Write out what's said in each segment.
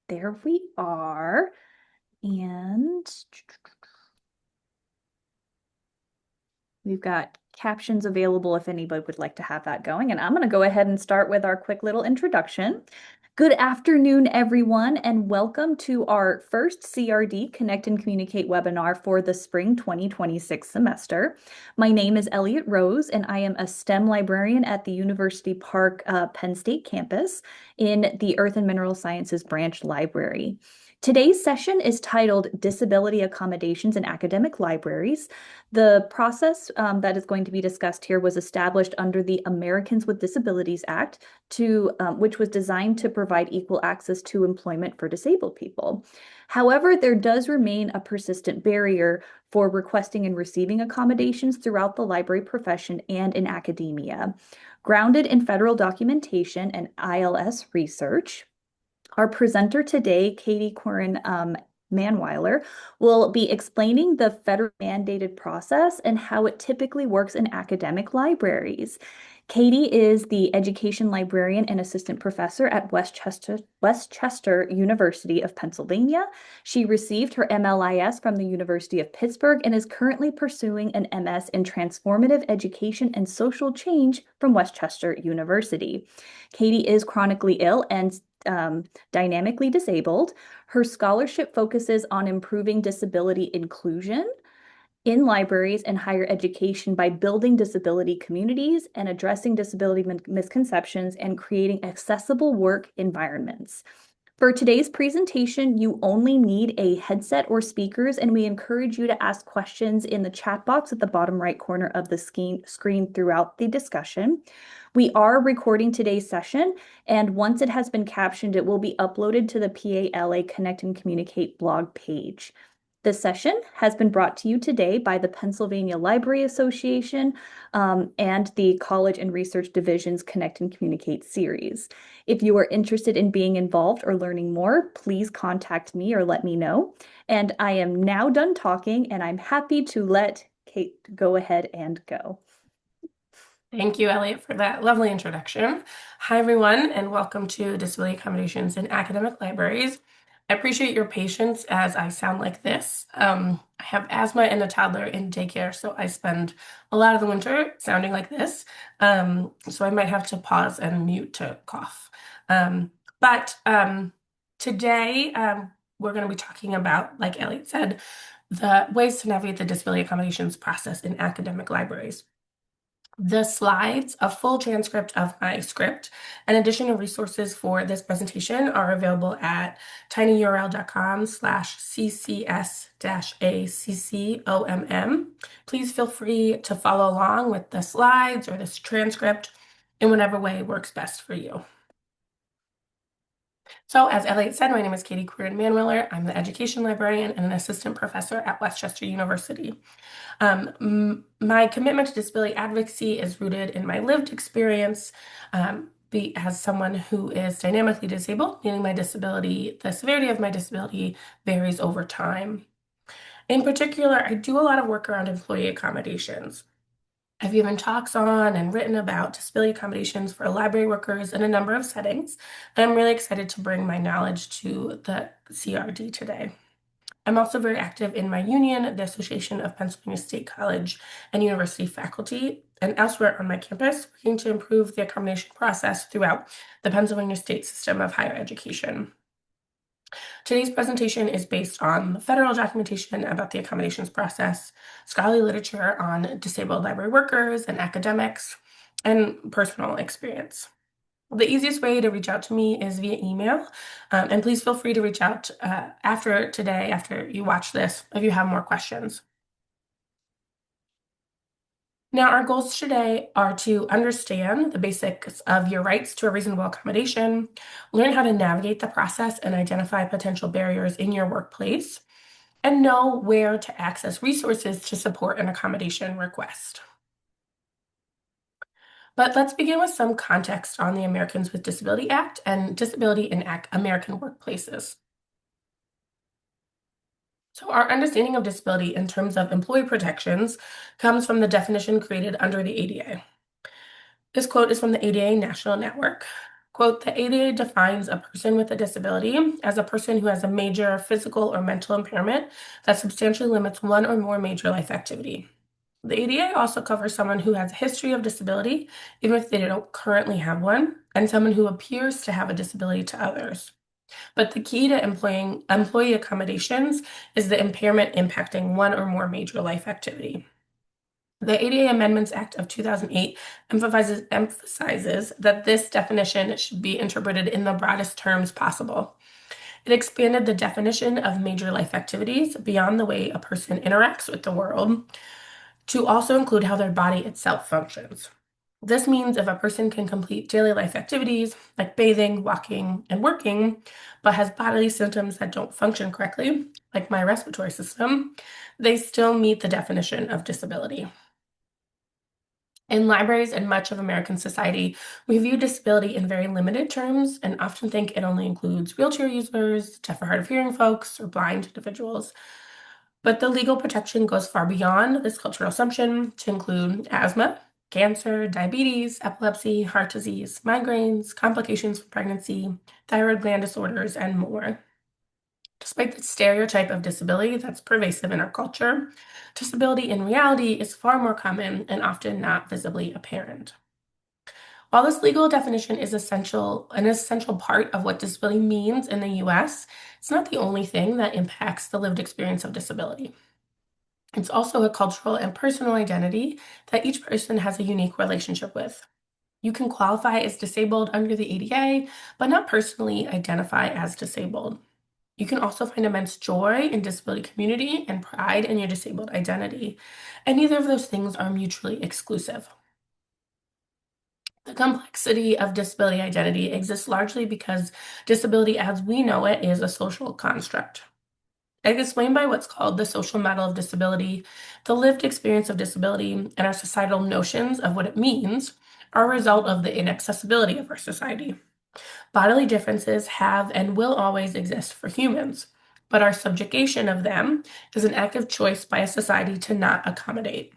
There we are. And we've got captions available if anybody would like to have that going. And I'm going to go ahead and start with our quick little introduction. Good afternoon, everyone, and welcome to our first CRD Connect and Communicate webinar for the spring 2026 semester. My name is Elliot Rose, and I am a STEM librarian at the University Park Penn State campus in the Earth and Mineral Sciences branch library. Today's session is titled Disability Accommodations in Academic Libraries. The process that is going to be discussed here was established under the Americans with Disabilities Act, which was designed to provide equal access to employment for disabled people. However, there does remain a persistent barrier for requesting and receiving accommodations throughout the library profession and in academia. Grounded in federal documentation and ILS research, our presenter today, Katie Quirin Manwiller, will be explaining the federally mandated process and how it typically works in academic libraries. Katie is the education librarian and assistant professor at Westchester University of Pennsylvania. She received her MLIS from the University of Pittsburgh and is currently pursuing an MS in transformative education and social change from Westchester University. Katie is chronically ill and dynamically disabled. Her scholarship focuses on improving disability inclusion in libraries and higher education by building disability communities and addressing disability misconceptions and creating accessible work environments. For today's presentation, you only need a headset or speakers, and we encourage you to ask questions in the chat box at the bottom right corner of the screen throughout the discussion. We are recording today's session, and once it has been captioned, it will be uploaded to the PALA Connect and Communicate blog page. This session has been brought to you today by the Pennsylvania Library Association and the College and Research Division's Connect and Communicate series. If you are interested in being involved or learning more, please contact me or let me know. And I am now done talking, and I'm happy to let Kate go ahead and go. Thank you, Elliot, for that lovely introduction. Hi, everyone, and welcome to Disability Accommodations in Academic Libraries. I appreciate your patience as I sound like this. I have asthma and a toddler in daycare, so I spend a lot of the winter sounding like this. So I might have to pause and mute to cough. But today, we're going to be talking about, like Elliot said, the ways to navigate the disability accommodations process in academic libraries. The slides, a full transcript of my script, and additional resources for this presentation are available at tinyurl.com/ccs-accomm. Please feel free to follow along with the slides or this transcript in whatever way works best for you. So as Elliot said, my name is Katie Quirin Manwiller. I'm the education librarian and an assistant professor at Westchester University. My commitment to disability advocacy is rooted in my lived experience as someone who is dynamically disabled, meaning the severity of my disability varies over time. In particular, I do a lot of work around employee accommodations. I've given talks on and written about disability accommodations for library workers in a number of settings, and I'm really excited to bring my knowledge to the CRD today. I'm also very active in my union, the Association of Pennsylvania State College and University Faculty, and elsewhere on my campus, working to improve the accommodation process throughout the Pennsylvania state system of higher education. Today's presentation is based on the federal documentation about the accommodations process, scholarly literature on disabled library workers and academics, and personal experience. The easiest way to reach out to me is via email, and please feel free to reach out after you watch this, if you have more questions. Now, our goals today are to understand the basics of your rights to a reasonable accommodation, learn how to navigate the process and identify potential barriers in your workplace, and know where to access resources to support an accommodation request. But let's begin with some context on the Americans with Disability Act and disability in American workplaces. So our understanding of disability in terms of employee protections comes from the definition created under the ADA. This quote is from the ADA National Network. Quote, the ADA defines a person with a disability as a person who has a major physical or mental impairment that substantially limits one or more major life activity. The ADA also covers someone who has a history of disability, even if they don't currently have one, and someone who appears to have a disability to others. But the key to employing employee accommodations is the impairment impacting one or more major life activity. The ADA Amendments Act of 2008 emphasizes that this definition should be interpreted in the broadest terms possible. It expanded the definition of major life activities beyond the way a person interacts with the world to also include how their body itself functions. This means if a person can complete daily life activities like bathing, walking, and working, but has bodily symptoms that don't function correctly, like my respiratory system, they still meet the definition of disability. In libraries and much of American society, we view disability in very limited terms and often think it only includes wheelchair users, deaf or hard of hearing folks, or blind individuals. But the legal protection goes far beyond this cultural assumption to include asthma, cancer, diabetes, epilepsy, heart disease, migraines, complications from pregnancy, thyroid gland disorders, and more. Despite the stereotype of disability that's pervasive in our culture, disability in reality is far more common and often not visibly apparent. While this legal definition is an essential part of what disability means in the US, it's not the only thing that impacts the lived experience of disability. It's also a cultural and personal identity that each person has a unique relationship with. You can qualify as disabled under the ADA, but not personally identify as disabled. You can also find immense joy in disability community and pride in your disabled identity, and neither of those things are mutually exclusive. The complexity of disability identity exists largely because disability as we know it is a social construct. As explained by what's called the social model of disability, the lived experience of disability and our societal notions of what it means are a result of the inaccessibility of our society. Bodily differences have and will always exist for humans, but our subjugation of them is an active choice by a society to not accommodate.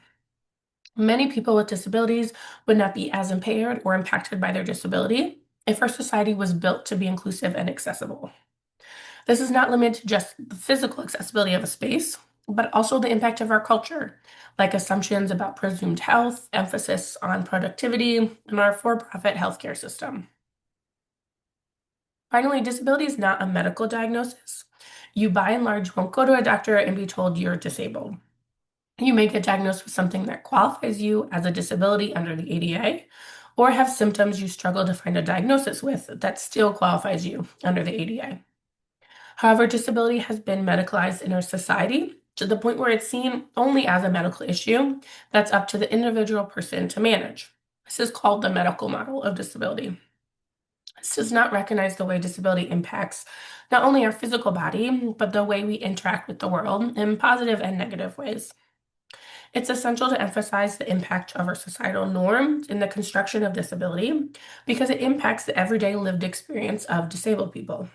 Many people with disabilities would not be as impaired or impacted by their disability if our society was built to be inclusive and accessible. This is not limited to just the physical accessibility of a space, but also the impact of our culture, like assumptions about presumed health, emphasis on productivity, and our for-profit healthcare system. Finally, disability is not a medical diagnosis. You, by and large, won't go to a doctor and be told you're disabled. You may get diagnosed with something that qualifies you as a disability under the ADA, or have symptoms you struggle to find a diagnosis with that still qualifies you under the ADA. However, disability has been medicalized in our society to the point where it's seen only as a medical issue that's up to the individual person to manage. This is called the medical model of disability. This does not recognize the way disability impacts not only our physical body, but the way we interact with the world in positive and negative ways. It's essential to emphasize the impact of our societal norms in the construction of disability because it impacts the everyday lived experience of disabled people.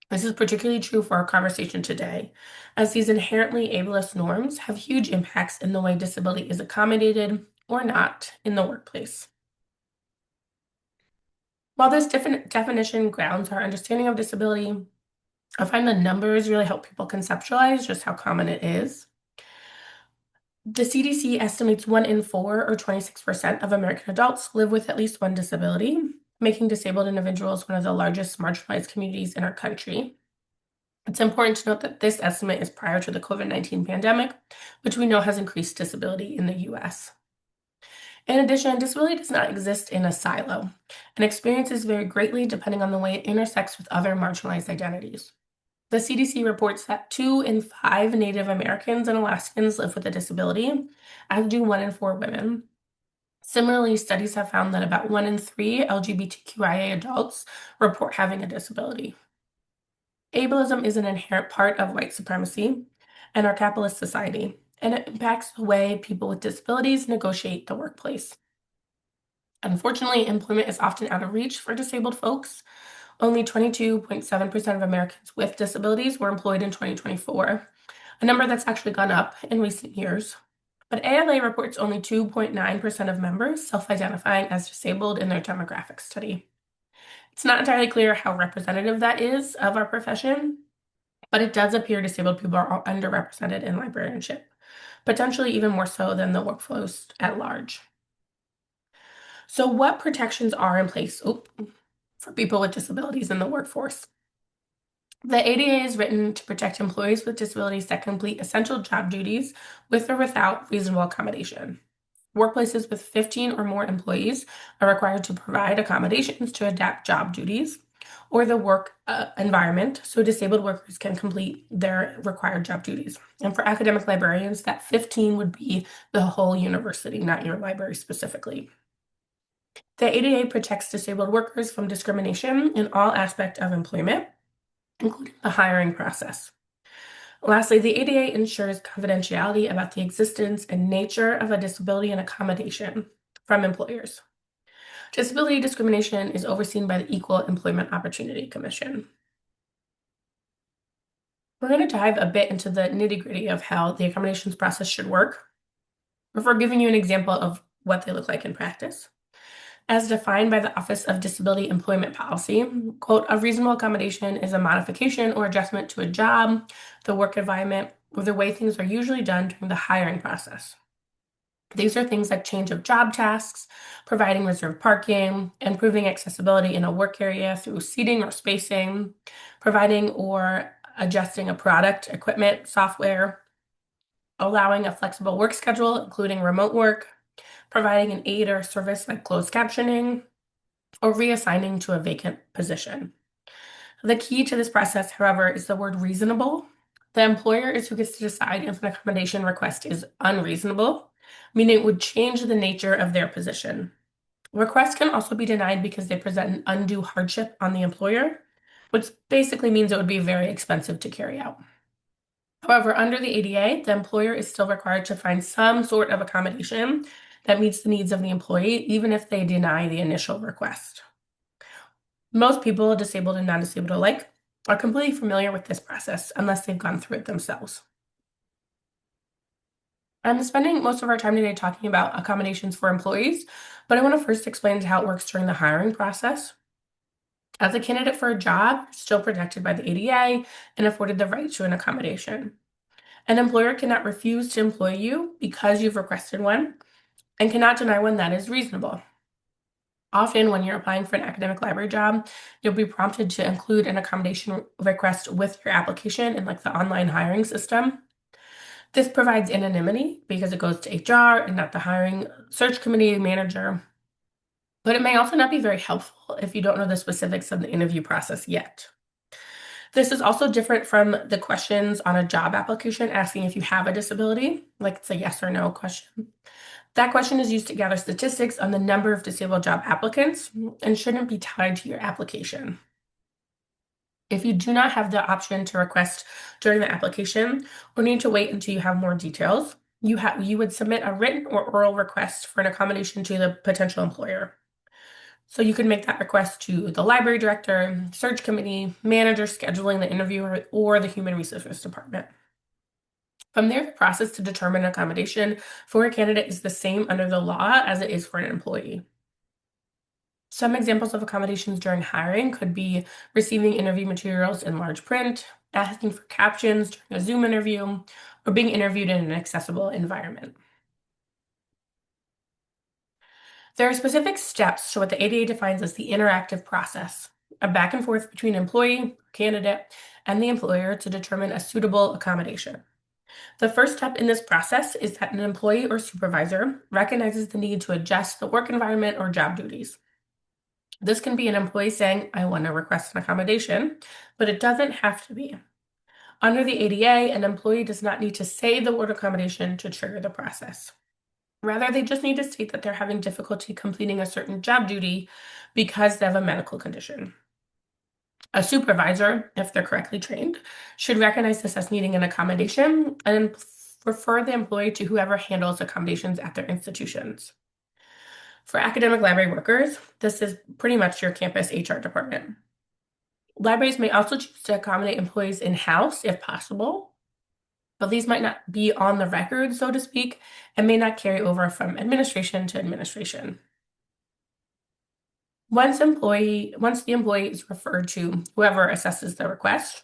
This is particularly true for our conversation today, as these inherently ableist norms have huge impacts in the way disability is accommodated or not in the workplace. While this definition grounds our understanding of disability, I find the numbers really help people conceptualize just how common it is. The CDC estimates 1 in 4, or 26% of American adults, live with at least one disability, making disabled individuals one of the largest marginalized communities in our country. It's important to note that this estimate is prior to the COVID-19 pandemic, which we know has increased disability in the US. In addition, disability does not exist in a silo and experiences vary greatly depending on the way it intersects with other marginalized identities. The CDC reports that 2 in 5 Native Americans and Alaskans live with a disability, as do 1 in 4 women. Similarly, studies have found that about 1 in 3 LGBTQIA adults report having a disability. Ableism is an inherent part of white supremacy and our capitalist society, and it impacts the way people with disabilities negotiate the workplace. Unfortunately, employment is often out of reach for disabled folks. Only 22.7% of Americans with disabilities were employed in 2024, a number that's actually gone up in recent years. But ALA reports only 2.9% of members self-identifying as disabled in their demographic study. It's not entirely clear how representative that is of our profession, but it does appear disabled people are underrepresented in librarianship, potentially even more so than the workforce at large. So, what protections are in place for people with disabilities in the workforce? The ADA is written to protect employees with disabilities that complete essential job duties with or without reasonable accommodation. Workplaces with 15 or more employees are required to provide accommodations to adapt job duties or the work environment so disabled workers can complete their required job duties. And for academic librarians, that 15 would be the whole university, not your library specifically. The ADA protects disabled workers from discrimination in all aspects of employment, including the hiring process. Lastly, the ADA ensures confidentiality about the existence and nature of a disability and accommodation from employers. Disability discrimination is overseen by the Equal Employment Opportunity Commission. We're going to dive a bit into the nitty-gritty of how the accommodations process should work before giving you an example of what they look like in practice. As defined by the Office of Disability Employment Policy, quote, a reasonable accommodation is a modification or adjustment to a job, the work environment, or the way things are usually done during the hiring process. These are things like change of job tasks, providing reserved parking, improving accessibility in a work area through seating or spacing, providing or adjusting a product, equipment, software, allowing a flexible work schedule, including remote work, providing an aid or service like closed captioning, or reassigning to a vacant position. The key to this process, however, is the word reasonable. The employer is who gets to decide if an accommodation request is unreasonable, meaning it would change the nature of their position. Requests can also be denied because they present an undue hardship on the employer, which basically means it would be very expensive to carry out. However, under the ADA, the employer is still required to find some sort of accommodation that meets the needs of the employee, even if they deny the initial request. Most people, disabled and non-disabled alike, are completely familiar with this process unless they've gone through it themselves. I'm spending most of our time today talking about accommodations for employees, but I want to first explain how it works during the hiring process. As a candidate for a job, you're still protected by the ADA and afforded the right to an accommodation. An employer cannot refuse to employ you because you've requested one and cannot deny one that is reasonable. Often, when you're applying for an academic library job, you'll be prompted to include an accommodation request with your application in like the online hiring system. This provides anonymity because it goes to HR and not the hiring search committee manager. But it may also not be very helpful if you don't know the specifics of the interview process yet. This is also different from the questions on a job application asking if you have a disability, like it's a yes or no question. That question is used to gather statistics on the number of disabled job applicants and shouldn't be tied to your application. If you do not have the option to request during the application or need to wait until you have more details, you would submit a written or oral request for an accommodation to the potential employer. So you can make that request to the library director, search committee, manager scheduling the interviewer, or the human resources department. From there, the process to determine accommodation for a candidate is the same under the law as it is for an employee. Some examples of accommodations during hiring could be receiving interview materials in large print, asking for captions during a Zoom interview, or being interviewed in an accessible environment. There are specific steps to what the ADA defines as the interactive process, a back and forth between employee, candidate, and the employer to determine a suitable accommodation. The first step in this process is that an employee or supervisor recognizes the need to adjust the work environment or job duties. This can be an employee saying, I want to request an accommodation, but it doesn't have to be. Under the ADA, an employee does not need to say the word accommodation to trigger the process. Rather, they just need to state that they're having difficulty completing a certain job duty because they have a medical condition. A supervisor, if they're correctly trained, should recognize this as needing an accommodation and refer the employee to whoever handles accommodations at their institutions. For academic library workers, this is pretty much your campus HR department. Libraries may also choose to accommodate employees in-house if possible, but these might not be on the record, so to speak, and may not carry over from administration to administration. Once the employee is referred to whoever assesses the request,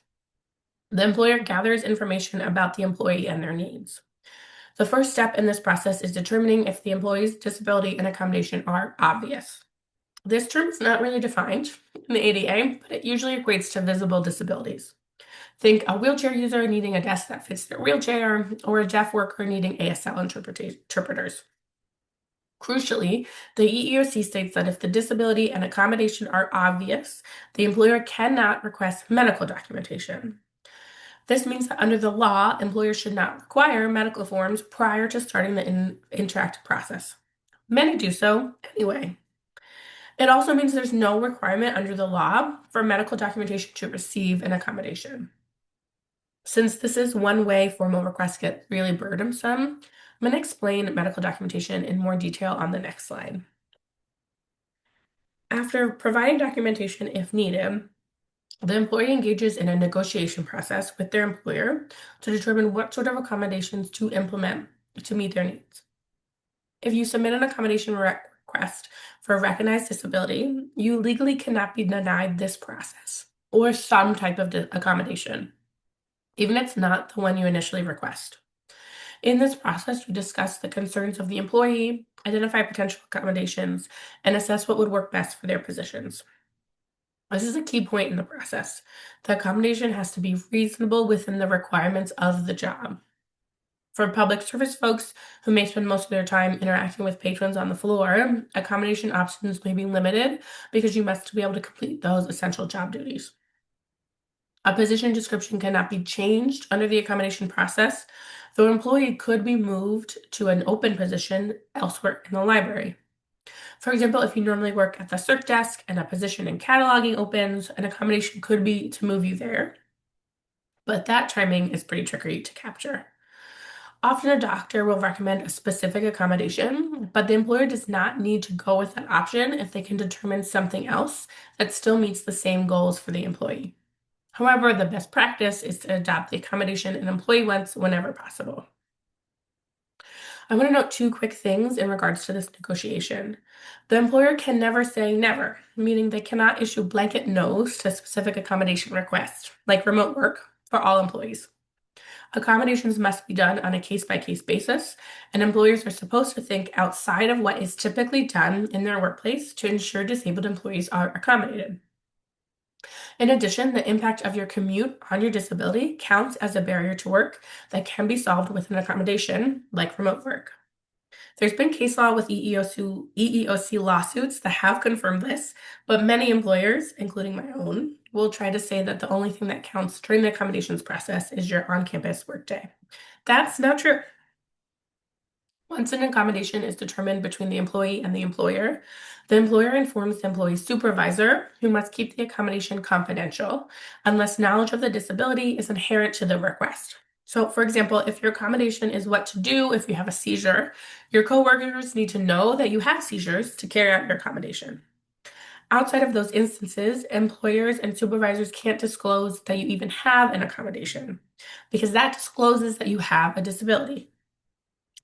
the employer gathers information about the employee and their needs. The first step in this process is determining if the employee's disability and accommodation are obvious. This term is not really defined in the ADA, but it usually equates to visible disabilities. Think a wheelchair user needing a desk that fits their wheelchair, or a deaf worker needing ASL interpreters. Crucially, the EEOC states that if the disability and accommodation are obvious, the employer cannot request medical documentation. This means that under the law, employers should not require medical forms prior to starting the interactive process. Many do so anyway. It also means there's no requirement under the law for medical documentation to receive an accommodation. Since this is one way formal requests get really burdensome, I'm going to explain medical documentation in more detail on the next slide. After providing documentation if needed, the employee engages in a negotiation process with their employer to determine what sort of accommodations to implement to meet their needs. If you submit an accommodation request for a recognized disability, you legally cannot be denied this process or some type of accommodation, even if it's not the one you initially request. In this process, we discuss the concerns of the employee, identify potential accommodations, and assess what would work best for their positions. This is a key point in the process. The accommodation has to be reasonable within the requirements of the job. For public service folks who may spend most of their time interacting with patrons on the floor, accommodation options may be limited because you must be able to complete those essential job duties. A position description cannot be changed under the accommodation process, though an employee could be moved to an open position elsewhere in the library. For example, if you normally work at the circ desk and a position in cataloging opens, an accommodation could be to move you there, but that timing is pretty tricky to capture. Often a doctor will recommend a specific accommodation, but the employer does not need to go with that option if they can determine something else that still meets the same goals for the employee. However, the best practice is to adopt the accommodation an employee wants whenever possible. I want to note two quick things in regards to this negotiation. The employer can never say never, meaning they cannot issue blanket no's to specific accommodation requests, like remote work, for all employees. Accommodations must be done on a case-by-case basis, and employers are supposed to think outside of what is typically done in their workplace to ensure disabled employees are accommodated. In addition, the impact of your commute on your disability counts as a barrier to work that can be solved with an accommodation, like remote work. There's been case law with EEOC lawsuits that have confirmed this, but many employers, including my own, will try to say that the only thing that counts during the accommodations process is your on-campus workday. That's not true. Once an accommodation is determined between the employee and the employer informs the employee's supervisor, who must keep the accommodation confidential unless knowledge of the disability is inherent to the request. So, for example, if your accommodation is what to do if you have a seizure, your coworkers need to know that you have seizures to carry out your accommodation. Outside of those instances, employers and supervisors can't disclose that you even have an accommodation because that discloses that you have a disability.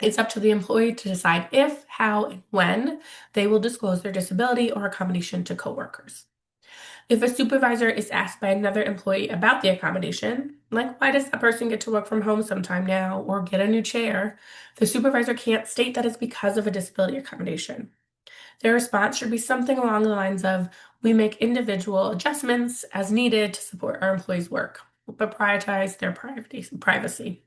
It's up to the employee to decide if, how, and when they will disclose their disability or accommodation to coworkers. If a supervisor is asked by another employee about the accommodation, like why does that person get to work from home sometime now or get a new chair, the supervisor can't state that it's because of a disability accommodation. Their response should be something along the lines of, we make individual adjustments as needed to support our employees' work, but prioritize their privacy.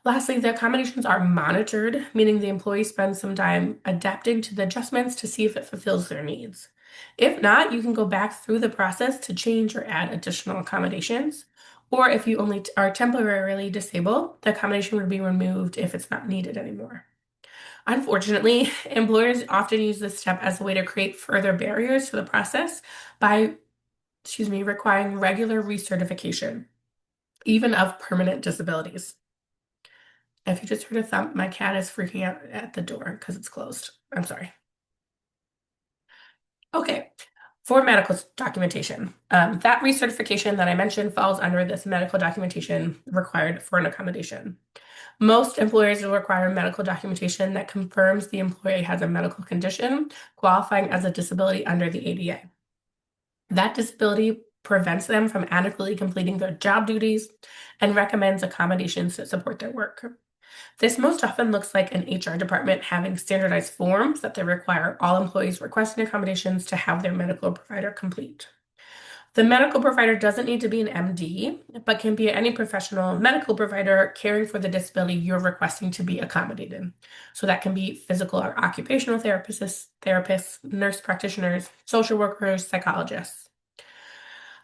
Lastly, the accommodations are monitored, meaning the employee spends some time adapting to the adjustments to see if it fulfills their needs. If not, you can go back through the process to change or add additional accommodations. Or if you only are temporarily disabled, the accommodation would be removed if it's not needed anymore. Unfortunately, employers often use this step as a way to create further barriers to the process by, requiring regular recertification, even of permanent disabilities. If you just heard a thump, my cat is freaking out at the door because it's closed. I'm sorry. Okay, for medical documentation, that recertification that I mentioned falls under this medical documentation required for an accommodation. Most employers will require medical documentation that confirms the employee has a medical condition qualifying as a disability under the ADA. That disability prevents them from adequately completing their job duties and recommends accommodations that support their work. This most often looks like an HR department having standardized forms that they require all employees requesting accommodations to have their medical provider complete. The medical provider doesn't need to be an MD, but can be any professional medical provider caring for the disability you're requesting to be accommodated. So that can be physical or occupational therapists, nurse practitioners, social workers, psychologists.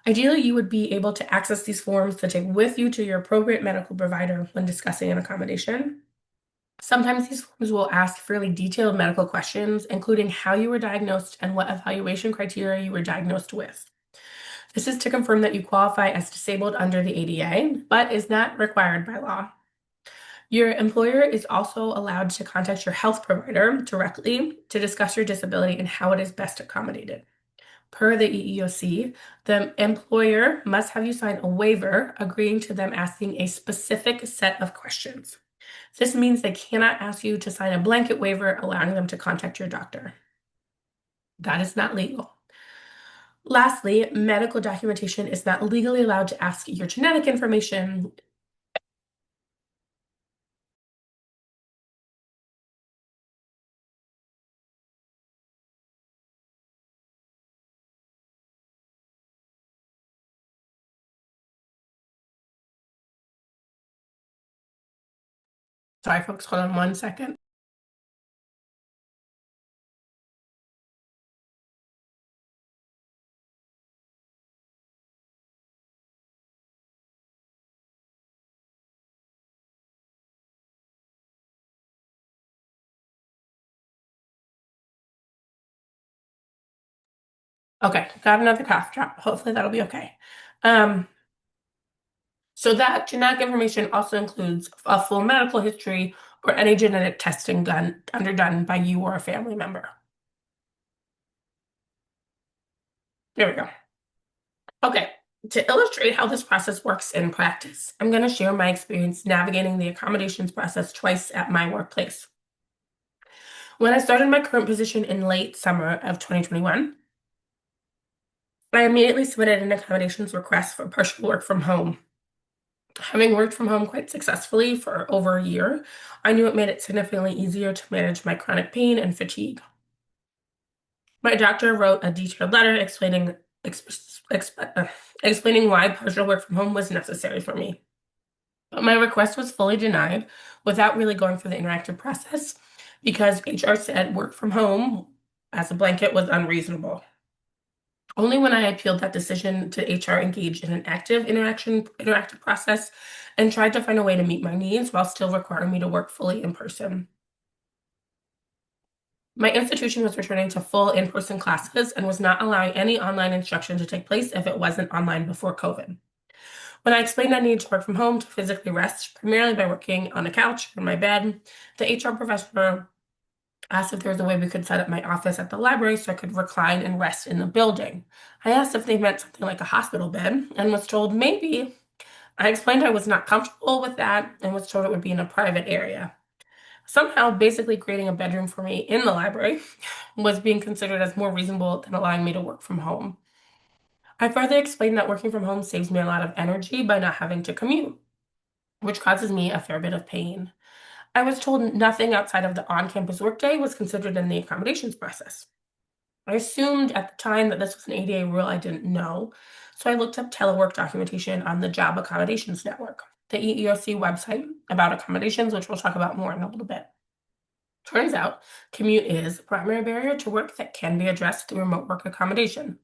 Ideally, you would be able to access these forms to take with you to your appropriate medical provider when discussing an accommodation. Sometimes these forms will ask fairly detailed medical questions, including how you were diagnosed and what evaluation criteria you were diagnosed with. This is to confirm that you qualify as disabled under the ADA, but is not required by law. Your employer is also allowed to contact your health provider directly to discuss your disability and how it is best accommodated. Per the EEOC, the employer must have you sign a waiver agreeing to them asking a specific set of questions. This means they cannot ask you to sign a blanket waiver allowing them to contact your doctor. That is not legal. Lastly, medical documentation is not legally allowed to ask your genetic information. Sorry, folks, hold on 1 second. Okay, got another cough drop. Hopefully that'll be okay. Um, so that genetic information also includes a full medical history or any genetic testing underdone by you or a family member. There we go. Okay, to illustrate how this process works in practice, I'm going to share my experience navigating the accommodations process twice at my workplace. When I started my current position in late summer of 2021, I immediately submitted an accommodations request for partial work from home. Having worked from home quite successfully for over a year, I knew it made it significantly easier to manage my chronic pain and fatigue. My doctor wrote a detailed letter explaining why partial work from home was necessary for me. But my request was fully denied without really going through the interactive process because HR said work from home as a blanket was unreasonable. Only when I appealed that decision did HR engage in an active interactive process and tried to find a way to meet my needs while still requiring me to work fully in person. My institution was returning to full in-person classes and was not allowing any online instruction to take place if it wasn't online before COVID. When I explained I needed to work from home to physically rest, primarily by working on a couch or in my bed, the HR professor asked if there was a way we could set up my office at the library so I could recline and rest in the building. I asked if they meant something like a hospital bed and was told maybe. I explained I was not comfortable with that and was told it would be in a private area. Somehow, basically creating a bedroom for me in the library was being considered as more reasonable than allowing me to work from home. I further explained that working from home saves me a lot of energy by not having to commute, which causes me a fair bit of pain. I was told nothing outside of the on-campus workday was considered in the accommodations process. I assumed at the time that this was an ADA rule I didn't know, so I looked up telework documentation on the Job Accommodations Network, the EEOC website about accommodations, which we'll talk about more in a little bit. Turns out, commute is a primary barrier to work that can be addressed through remote work accommodation.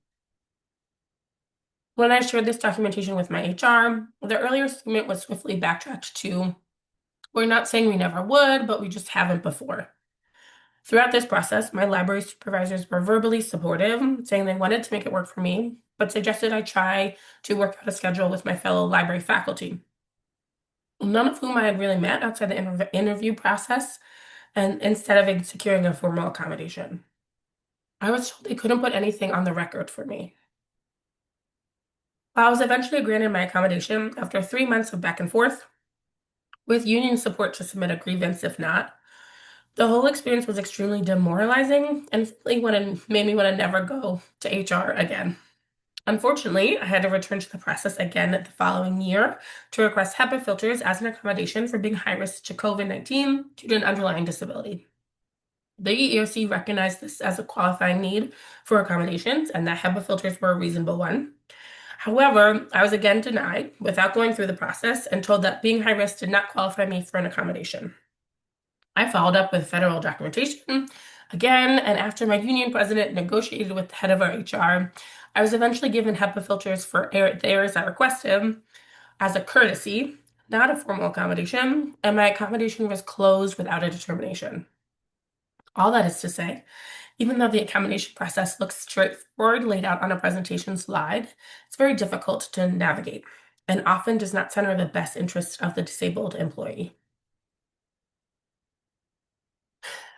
When I shared this documentation with my HR, the earlier statement was swiftly backtracked to, we're not saying we never would, but we just haven't before. Throughout this process, my library supervisors were verbally supportive, saying they wanted to make it work for me, but suggested I try to work out a schedule with my fellow library faculty, none of whom I had really met outside the interview process, and instead of securing a formal accommodation. I was told they couldn't put anything on the record for me. I was eventually granted my accommodation after 3 months of back and forth. with union support to submit a grievance if not. The whole experience was extremely demoralizing and really made me want to never go to HR again. Unfortunately, I had to return to the process again the following year to request HEPA filters as an accommodation for being high risk to COVID-19 due to an underlying disability. The EEOC recognized this as a qualifying need for accommodations and that HEPA filters were a reasonable one. However, I was again denied without going through the process and told that being high risk did not qualify me for an accommodation. I followed up with federal documentation again, and after my union president negotiated with the head of our HR, I was eventually given HEPA filters for the areas I requested as a courtesy, not a formal accommodation, and my accommodation was closed without a determination. All that is to say, even though the accommodation process looks straightforward, laid out on a presentation slide, it's very difficult to navigate and often does not center the best interests of the disabled employee.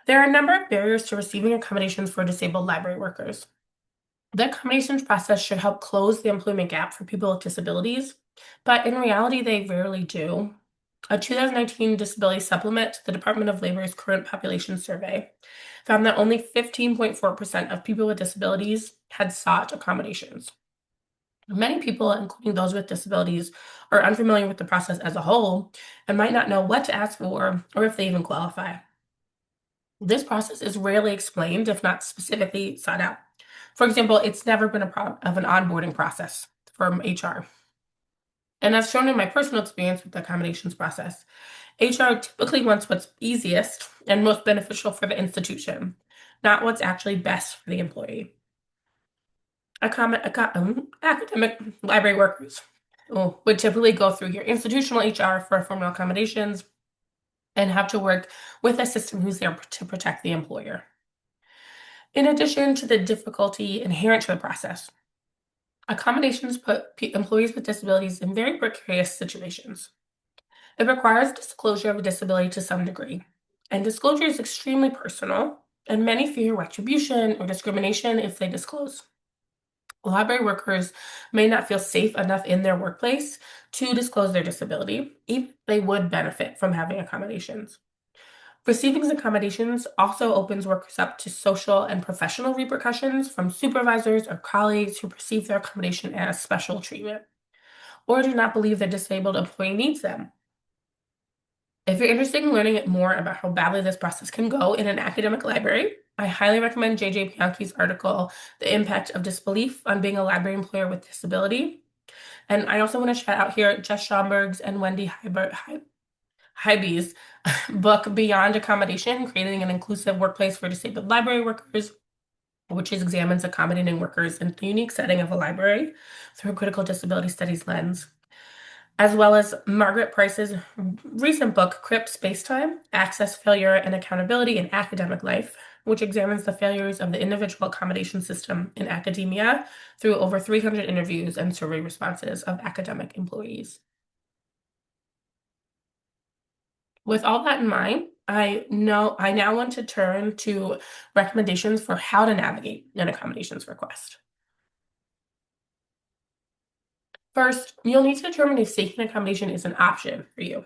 There are a number of barriers to receiving accommodations for disabled library workers. The accommodations process should help close the employment gap for people with disabilities, but in reality, they rarely do. A 2019 disability supplement to the Department of Labor's current population survey found that only 15.4% of people with disabilities had sought accommodations. Many people, including those with disabilities, are unfamiliar with the process as a whole and might not know what to ask for or if they even qualify. This process is rarely explained, if not specifically sought out. For example, it's never been a part of an onboarding process from HR. And as shown in my personal experience with the accommodations process, HR typically wants what's easiest and most beneficial for the institution, not what's actually best for the employee. Academic library workers would typically go through your institutional HR for formal accommodations and have to work with a system who's there to protect the employer. In addition to the difficulty inherent to the process, accommodations put employees with disabilities in very precarious situations. It requires disclosure of a disability to some degree, and disclosure is extremely personal, and many fear retribution or discrimination if they disclose. Library workers may not feel safe enough in their workplace to disclose their disability, even if they would benefit from having accommodations. Receiving accommodations also opens workers up to social and professional repercussions from supervisors or colleagues who perceive their accommodation as special treatment or do not believe their disabled employee needs them. If you're interested in learning more about how badly this process can go in an academic library, I highly recommend J.J. Bianchi's article, The Impact of Disbelief on Being a Library Employer with Disability. And I also want to shout out here Jess Schomburg's and Wendy Hybe's book, Beyond Accommodation, Creating an Inclusive Workplace for Disabled Library Workers, which examines accommodating workers in the unique setting of a library through a critical disability studies lens, as well as Margaret Price's recent book, Crip Spacetime, Access, Failure, and Accountability in Academic Life, which examines the failures of the individual accommodation system in academia through over 300 interviews and survey responses of academic employees. With all that in mind, I now want to turn to recommendations for how to navigate an accommodations request. First, you'll need to determine if seeking accommodation is an option for you.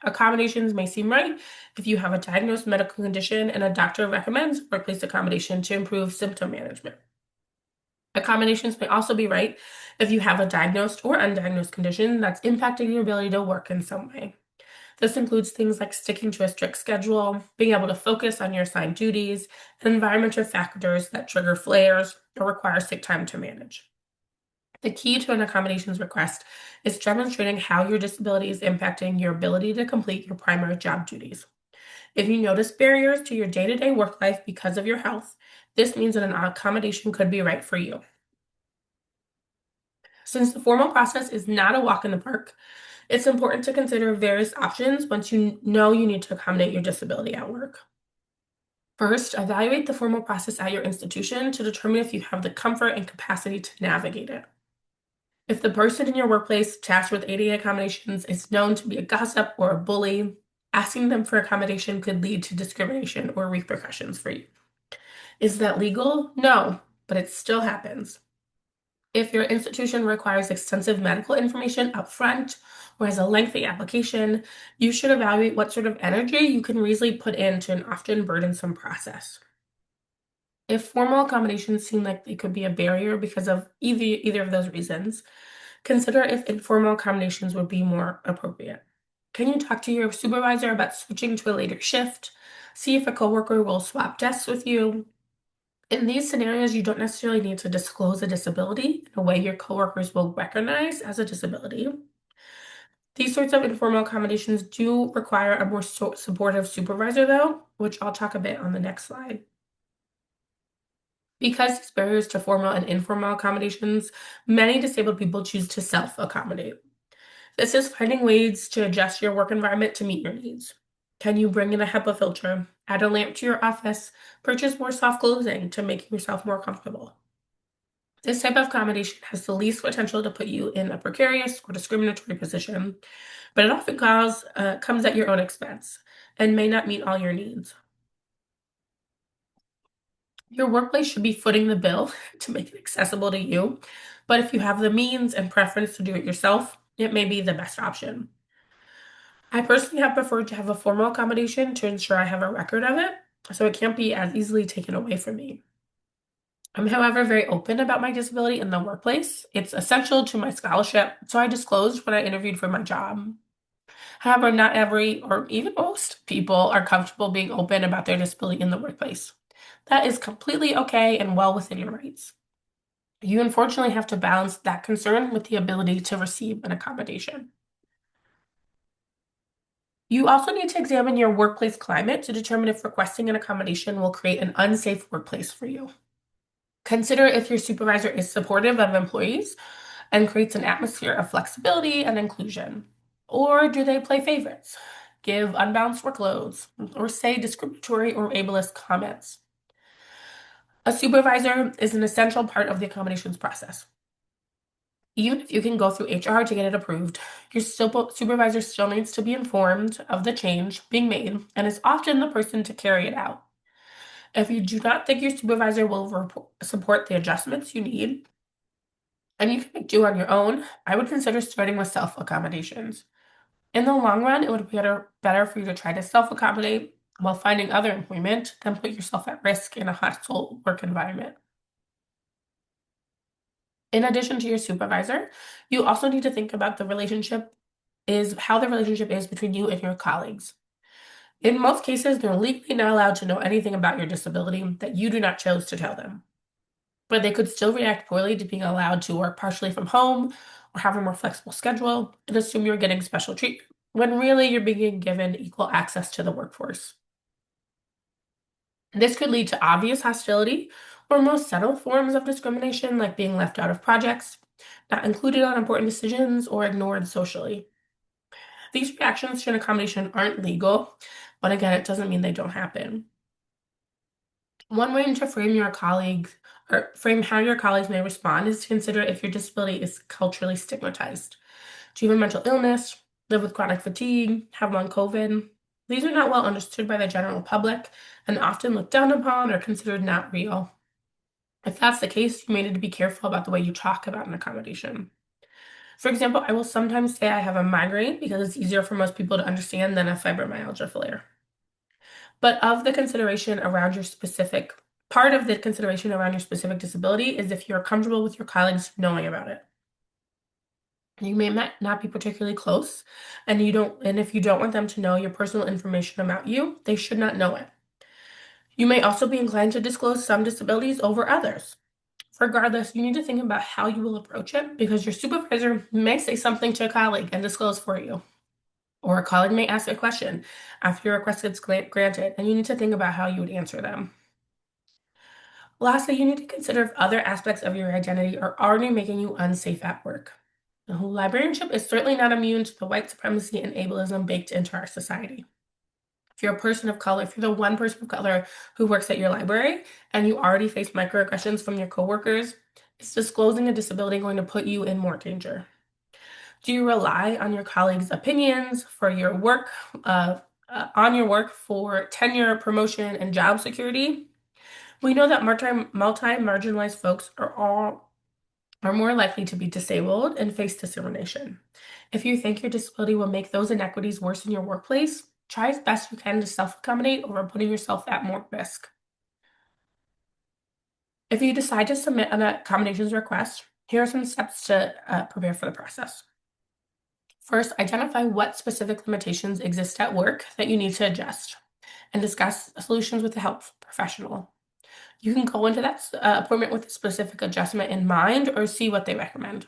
Accommodations may seem right if you have a diagnosed medical condition and a doctor recommends workplace accommodation to improve symptom management. Accommodations may also be right if you have a diagnosed or undiagnosed condition that's impacting your ability to work in some way. This includes things like sticking to a strict schedule, being able to focus on your assigned duties, and environmental factors that trigger flares or require sick time to manage. The key to an accommodations request is demonstrating how your disability is impacting your ability to complete your primary job duties. If you notice barriers to your day-to-day work life because of your health, this means that an accommodation could be right for you. Since the formal process is not a walk in the park, it's important to consider various options once you know you need to accommodate your disability at work. First, evaluate the formal process at your institution to determine if you have the comfort and capacity to navigate it. If the person in your workplace tasked with ADA accommodations is known to be a gossip or a bully, asking them for accommodation could lead to discrimination or repercussions for you. Is that legal? No, but it still happens. If your institution requires extensive medical information upfront or has a lengthy application, you should evaluate what sort of energy you can reasonably put into an often burdensome process. If formal accommodations seem like they could be a barrier because of either of those reasons, consider if informal accommodations would be more appropriate. Can you talk to your supervisor about switching to a later shift? See if a coworker will swap desks with you. In these scenarios, you don't necessarily need to disclose a disability in a way your coworkers will recognize as a disability. These sorts of informal accommodations do require a more supportive supervisor, though, which I'll talk a bit on the next slide. Because these barriers to formal and informal accommodations, many disabled people choose to self-accommodate. This is finding ways to adjust your work environment to meet your needs. Can you bring in a HEPA filter, add a lamp to your office, purchase more soft clothing to make yourself more comfortable? This type of accommodation has the least potential to put you in a precarious or discriminatory position, but it often comes at your own expense and may not meet all your needs. Your workplace should be footing the bill to make it accessible to you, but if you have the means and preference to do it yourself, it may be the best option. I personally have preferred to have a formal accommodation to ensure I have a record of it, so it can't be as easily taken away from me. I'm, however, very open about my disability in the workplace. It's essential to my scholarship, so I disclosed when I interviewed for my job. However, not every, or even most people are comfortable being open about their disability in the workplace. That is completely okay and well within your rights. You unfortunately have to balance that concern with the ability to receive an accommodation. You also need to examine your workplace climate to determine if requesting an accommodation will create an unsafe workplace for you. Consider if your supervisor is supportive of employees and creates an atmosphere of flexibility and inclusion. Or do they play favorites, give unbalanced workloads, or say discriminatory or ableist comments? A supervisor is an essential part of the accommodations process. Even if you can go through HR to get it approved, your supervisor still needs to be informed of the change being made and is often the person to carry it out. If you do not think your supervisor will support the adjustments you need, and you can make do on your own, I would consider starting with self-accommodations. In the long run, it would be better for you to try to self-accommodate while finding other employment than put yourself at risk in a hostile work environment. In addition to your supervisor, you also need to think about how the relationship is between you and your colleagues. In most cases, they're legally not allowed to know anything about your disability that you do not choose to tell them. But they could still react poorly to being allowed to work partially from home or have a more flexible schedule and assume you're getting special treatment when really you're being given equal access to the workforce. This could lead to obvious hostility or more subtle forms of discrimination, like being left out of projects, not included on important decisions, or ignored socially. These reactions to an accommodation aren't legal, but again, it doesn't mean they don't happen. One way to frame how your colleagues may respond is to consider if your disability is culturally stigmatized. Do you have a mental illness, live with chronic fatigue, have long COVID? These are not well understood by the general public and often looked down upon or considered not real. If that's the case, you may need to be careful about the way you talk about an accommodation. For example, I will sometimes say I have a migraine because it's easier for most people to understand than a fibromyalgia flare. But of the consideration around your specific part of the consideration around your specific disability is if you're comfortable with your colleagues knowing about it. You may not be particularly close, and if you don't want them to know your personal information about you, they should not know it. You may also be inclined to disclose some disabilities over others. Regardless, you need to think about how you will approach it because your supervisor may say something to a colleague and disclose for you. Or a colleague may ask a question after your request gets granted, and you need to think about how you would answer them. Lastly, you need to consider if other aspects of your identity are already making you unsafe at work. Now, librarianship is certainly not immune to the white supremacy and ableism baked into our society. If you're a person of color, if you're the one person of color who works at your library and you already face microaggressions from your coworkers, is disclosing a disability going to put you in more danger? Do you rely on your colleagues' opinions for your work, on your work for tenure, promotion, and job security? We know that multi-marginalized folks are all are more likely to be disabled and face discrimination. If you think your disability will make those inequities worse in your workplace, try as best you can to self-accommodate over putting yourself at more risk. If you decide to submit an accommodations request, here are some steps to prepare for the process. First, identify what specific limitations exist at work that you need to adjust and discuss solutions with a health professional. You can go into that appointment with a specific adjustment in mind or see what they recommend.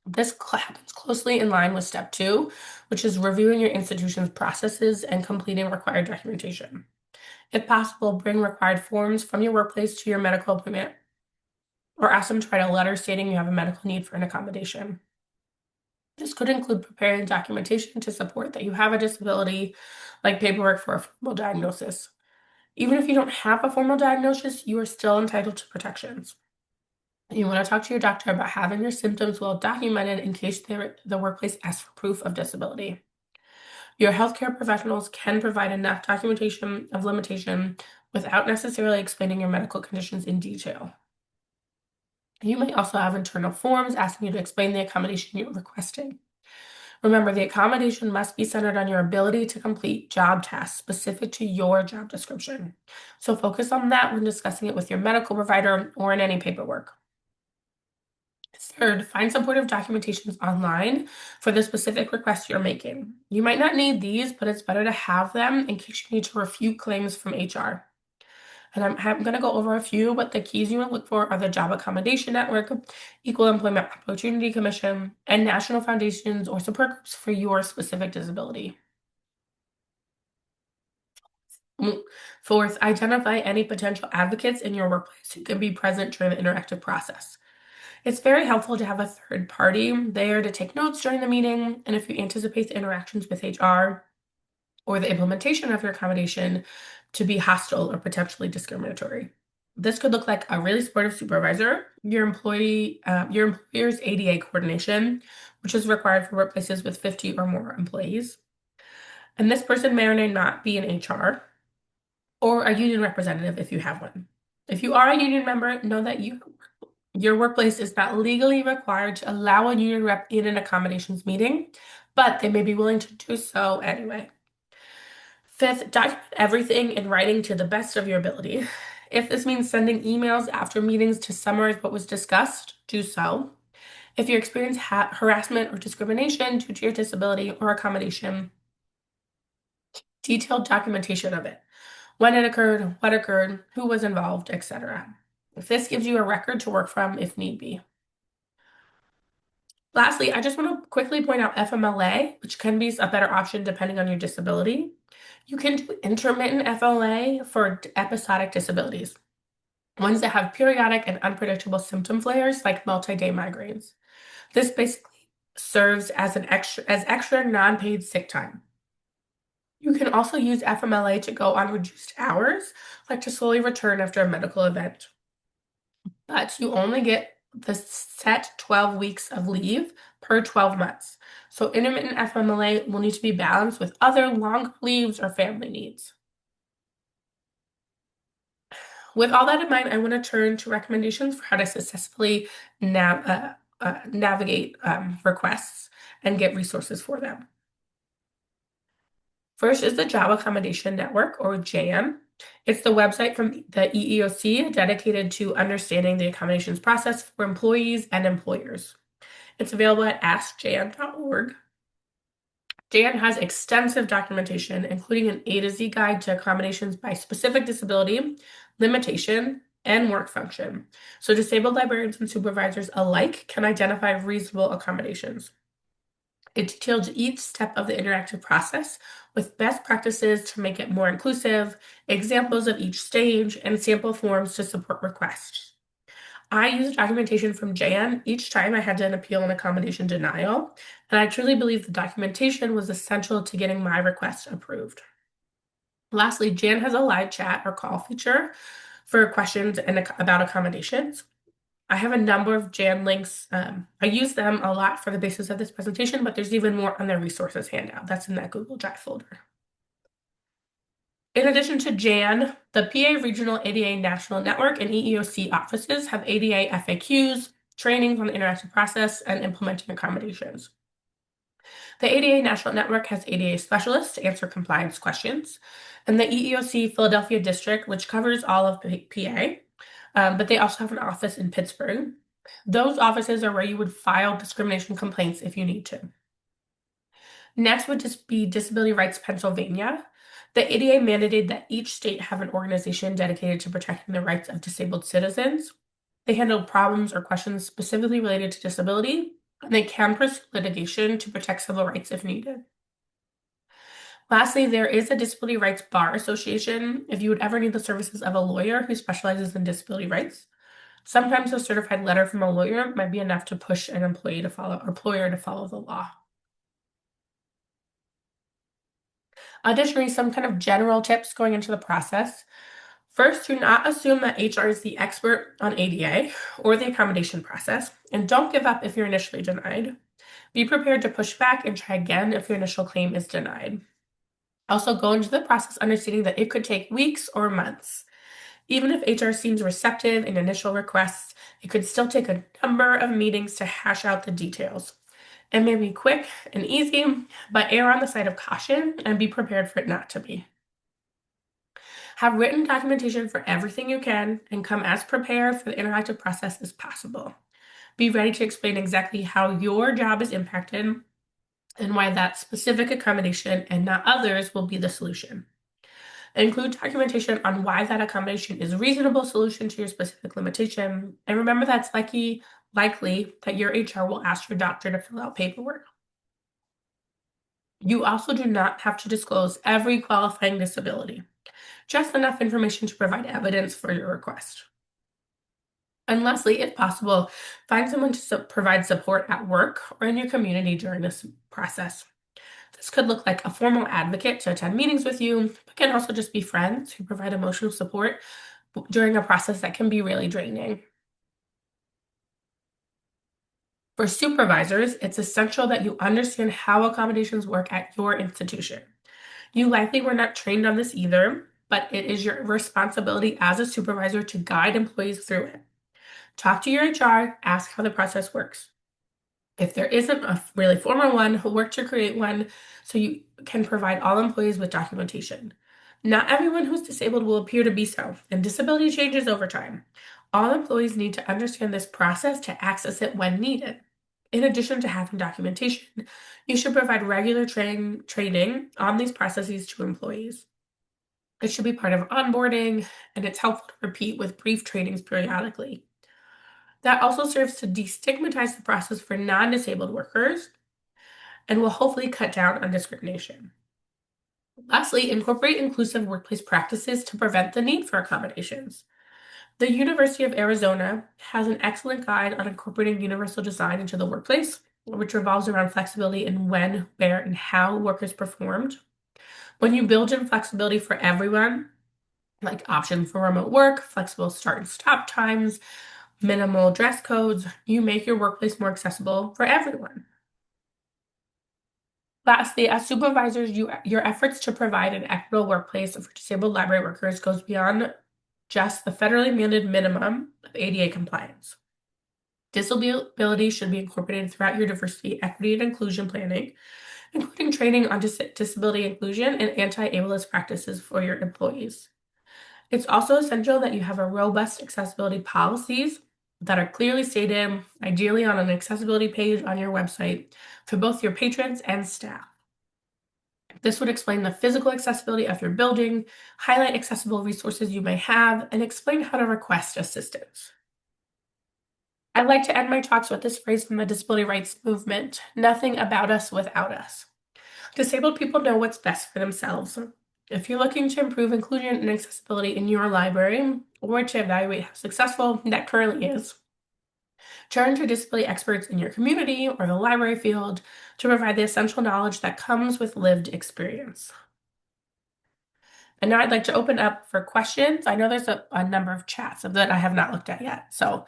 This happens closely in line with step 2, which is reviewing your institution's processes and completing required documentation. If possible, bring required forms from your workplace to your medical appointment or ask them to write a letter stating you have a medical need for an accommodation. This could include preparing documentation to support that you have a disability, like paperwork for a formal diagnosis. Even if you don't have a formal diagnosis, you are still entitled to protections. You want to talk to your doctor about having your symptoms well documented in case the workplace asks for proof of disability. Your healthcare professionals can provide enough documentation of limitation without necessarily explaining your medical conditions in detail. You may also have internal forms asking you to explain the accommodation you're requesting. Remember, the accommodation must be centered on your ability to complete job tasks specific to your job description. So focus on that when discussing it with your medical provider or in any paperwork. Third, find supportive documentations online for the specific request you're making. You might not need these, but it's better to have them in case you need to refute claims from HR. And I'm going to go over a few, but the keys you want to look for are the Job Accommodation Network, Equal Employment Opportunity Commission, and national foundations or support groups for your specific disability. Fourth, identify any potential advocates in your workplace who can be present during the interactive process. It's very helpful to have a third party there to take notes during the meeting, and if you anticipate the interactions with HR or the implementation of your accommodation to be hostile or potentially discriminatory. This could look like a really supportive supervisor, your employer's ADA coordination, which is required for workplaces with 50 or more employees. And this person may or may not be in HR or a union representative if you have one. If you are a union member, know that your workplace is not legally required to allow a union rep in an accommodations meeting, but they may be willing to do so anyway. Fifth, document everything in writing to the best of your ability. If this means sending emails after meetings to summarize what was discussed, do so. If you experience harassment or discrimination due to your disability or accommodation, detailed documentation of it. When it occurred, what occurred, who was involved, etc. If this gives you a record to work from if need be. Lastly, I just want to quickly point out FMLA, which can be a better option depending on your disability. You can do intermittent FLA for episodic disabilities, ones that have periodic and unpredictable symptom flares like multi-day migraines. This basically serves as extra non-paid sick time. You can also use FMLA to go on reduced hours, like to slowly return after a medical event. But you only get the set 12 weeks of leave per 12 months. So intermittent FMLA will need to be balanced with other longer leaves or family needs. With all that in mind, I want to turn to recommendations for how to successfully navigate requests and get resources for them. First is the Job Accommodation Network, or JAN. It's the website from the EEOC dedicated to understanding the accommodations process for employees and employers. It's available at askjan.org. JAN has extensive documentation, including an A to Z guide to accommodations by specific disability, limitation, and work function. So disabled librarians and supervisors alike can identify reasonable accommodations. It details each step of the interactive process with best practices to make it more inclusive, examples of each stage, and sample forms to support requests. I used documentation from JAN each time I had an appeal an accommodation denial, and I truly believe the documentation was essential to getting my request approved. Lastly, JAN has a live chat or call feature for questions about accommodations. I have a number of JAN links. I use them a lot for the basis of this presentation, but there's even more on their resources handout. That's in that Google Drive folder. In addition to JAN, the PA Regional ADA National Network and EEOC offices have ADA FAQs, training on the interactive process, and implementing accommodations. The ADA National Network has ADA specialists to answer compliance questions, and the EEOC Philadelphia District, which covers all of PA, but they also have an office in Pittsburgh. Those offices are where you would file discrimination complaints if you need to. Next would just be Disability Rights Pennsylvania. The ADA mandated that each state have an organization dedicated to protecting the rights of disabled citizens. They handle problems or questions specifically related to disability, and they can pursue litigation to protect civil rights if needed. Lastly, there is a Disability Rights Bar Association if you would ever need the services of a lawyer who specializes in disability rights. Sometimes a certified letter from a lawyer might be enough to push an employer to follow the law. Additionally, some kind of general tips going into the process. First, do not assume that HR is the expert on ADA or the accommodation process, and don't give up if you're initially denied. Be prepared to push back and try again if your initial claim is denied. Also, go into the process understanding that it could take weeks or months. Even if HR seems receptive in initial requests, it could still take a number of meetings to hash out the details. It may be quick and easy, but err on the side of caution and be prepared for it not to be. Have written documentation for everything you can and come as prepared for the interactive process as possible. Be ready to explain exactly how your job is impacted and why that specific accommodation and not others will be the solution. Include documentation on why that accommodation is a reasonable solution to your specific limitation. And remember that's likely that your HR will ask your doctor to fill out paperwork. You also do not have to disclose every qualifying disability, just enough information to provide evidence for your request. And lastly, if possible, find someone to provide support at work or in your community during this process. This could look like a formal advocate to attend meetings with you, but can also just be friends who provide emotional support during a process that can be really draining. For supervisors, it's essential that you understand how accommodations work at your institution. You likely were not trained on this either, but it is your responsibility as a supervisor to guide employees through it. Talk to your HR, ask how the process works. If there isn't a really formal one, work to create one so you can provide all employees with documentation. Not everyone who's disabled will appear to be so, and disability changes over time. All employees need to understand this process to access it when needed. In addition to having documentation, you should provide regular training on these processes to employees. It should be part of onboarding, and it's helpful to repeat with brief trainings periodically. That also serves to destigmatize the process for non-disabled workers and will hopefully cut down on discrimination. Lastly, incorporate inclusive workplace practices to prevent the need for accommodations. The University of Arizona has an excellent guide on incorporating universal design into the workplace, which revolves around flexibility in when, where, and how work is performed. When you build in flexibility for everyone, like options for remote work, flexible start and stop times, minimal dress codes, you make your workplace more accessible for everyone. Lastly, as supervisors, your efforts to provide an equitable workplace for disabled library workers goes beyond just the federally mandated minimum of ADA compliance. Disability should be incorporated throughout your diversity, equity, and inclusion planning, including training on disability inclusion and anti-ableist practices for your employees. It's also essential that you have a robust accessibility policies that are clearly stated, ideally on an accessibility page on your website, for both your patrons and staff. This would explain the physical accessibility of your building, highlight accessible resources you may have, and explain how to request assistance. I'd like to end my talks with this phrase from the disability rights movement: nothing about us without us. Disabled people know what's best for themselves. If you're looking to improve inclusion and accessibility in your library, or to evaluate how successful that currently is, turn to disability experts in your community or the library field to provide the essential knowledge that comes with lived experience. And now I'd like to open up for questions. I know there's a number of chats that I have not looked at yet. So